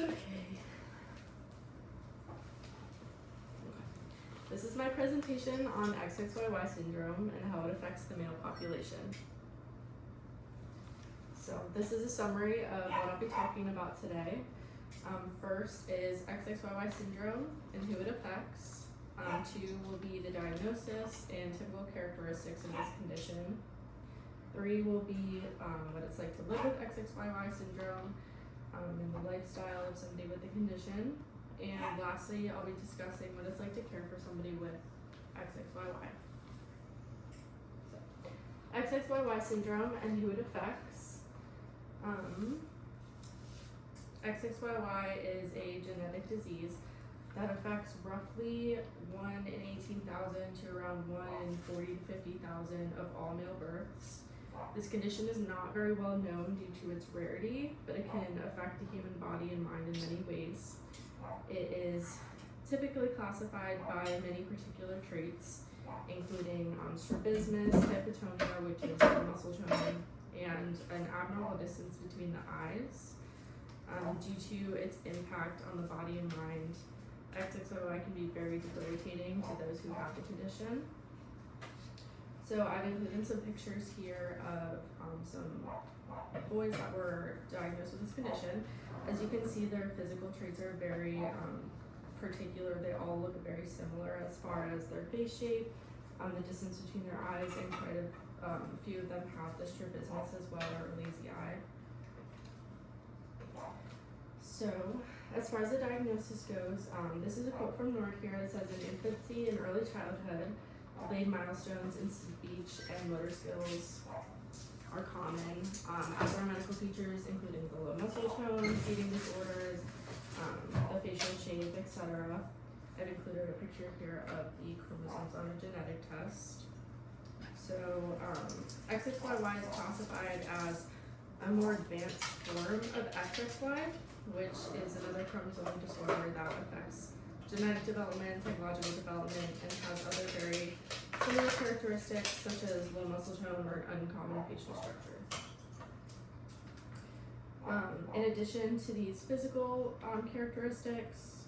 Okay. This is my presentation on XXYY syndrome and how it affects the male population. So this is a summary of what I'll be talking about today. First is XXYY syndrome and who it affects. 2 will be the diagnosis and typical characteristics of this condition. 3 will be what it's like to live with XXYY syndrome and the lifestyle of somebody with the condition. And lastly, I'll be discussing what it's like to care for somebody with XXYY. So, XXYY syndrome and who it affects. XXYY is a genetic disease that affects roughly 1 in 18,000 to around 1 in 40 to 50,000 of all male births. This condition is not very well known due to its rarity, but it can affect the human body and mind in many ways. It is typically classified by many particular traits, including strabismus, hypotonia, which is muscle tone, and an abnormal distance between the eyes. Due to its impact on the body and mind, XXYY can be very debilitating to those who have the condition. So I've included some pictures here of some boys that were diagnosed with this condition. As you can see, their physical traits are very particular. They all look very similar as far as their face shape, the distance between their eyes, and quite a few of them have the strabismus as well, or lazy eye. So, as far as the diagnosis goes, this is a quote from Nord here. It says, in infancy and early childhood, delayed milestones in speech and motor skills are common. Other medical features including the low muscle tone, eating disorders, the facial shape, etc. I've included a picture here of the chromosomes on a genetic test. So XXYY is classified as a more advanced form of XXY, which is another chromosome disorder that affects genetic development, psychological development, and has other very similar characteristics such as low muscle tone or uncommon facial structure. In addition to these physical characteristics,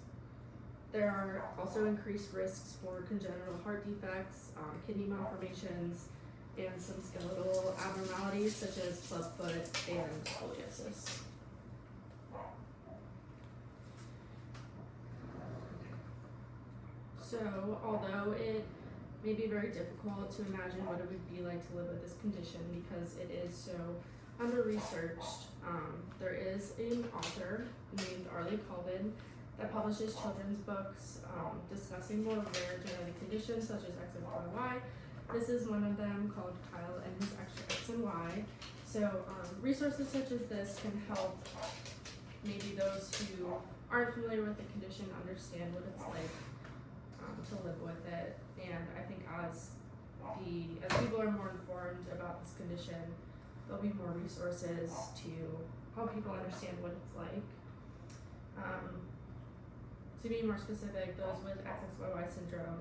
there are also increased risks for congenital heart defects, kidney malformations, and some skeletal abnormalities such as clubfoot and scoliosis. So, although it may be very difficult to imagine what it would be like to live with this condition because it is so under-researched, there is an author named Arlie Colvin that publishes children's books discussing more rare genetic conditions such as XXYY. This is one of them called Kyle and his extra X and Y. So resources such as this can help maybe those who aren't familiar with the condition understand what it's like to live with it. And I think as people are more informed about this condition, there'll be more resources to help people understand what it's like. To be more specific, those with XXYY syndrome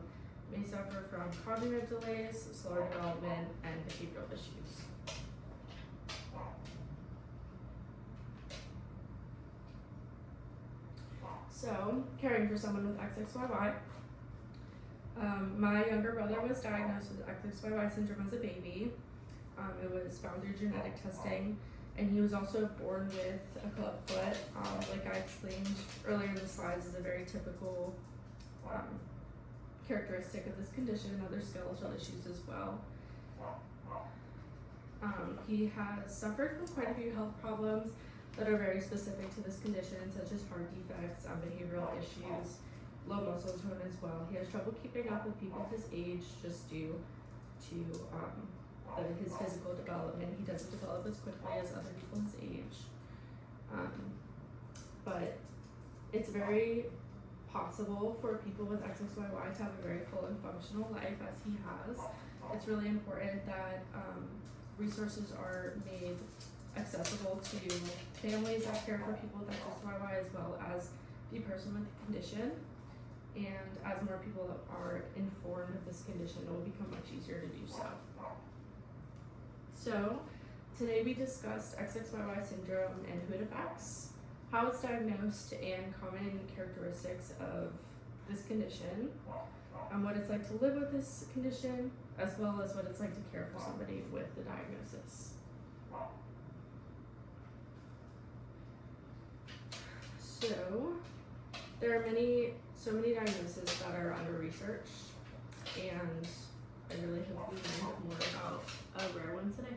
may suffer from cognitive delays, slower development, and behavioral issues. So, caring for someone with XXYY. My younger brother was diagnosed with XXYY syndrome as a baby. It was found through genetic testing, and he was also born with a club foot. Like I explained earlier in the slides, is a very typical characteristic of this condition, and other skeletal issues as well. He has suffered from quite a few health problems that are very specific to this condition, such as heart defects, behavioral issues, low muscle tone as well. He has trouble keeping up with people his age just due to his physical development. He doesn't develop as quickly as other people his age. But it's very possible for people with XXYY to have a very full and functional life as he has. It's really important that resources are made accessible to families that care for people with XXYY as well as the person with the condition. And as more people are informed of this condition, it will become much easier to do so. So, today we discussed XXYY syndrome and who it affects, how it's diagnosed and common characteristics of this condition, what it's like to live with this condition, as well as what it's like to care for somebody with the diagnosis. So, there are so many diagnoses that are under research, and I really hope we learn more about a rare one today.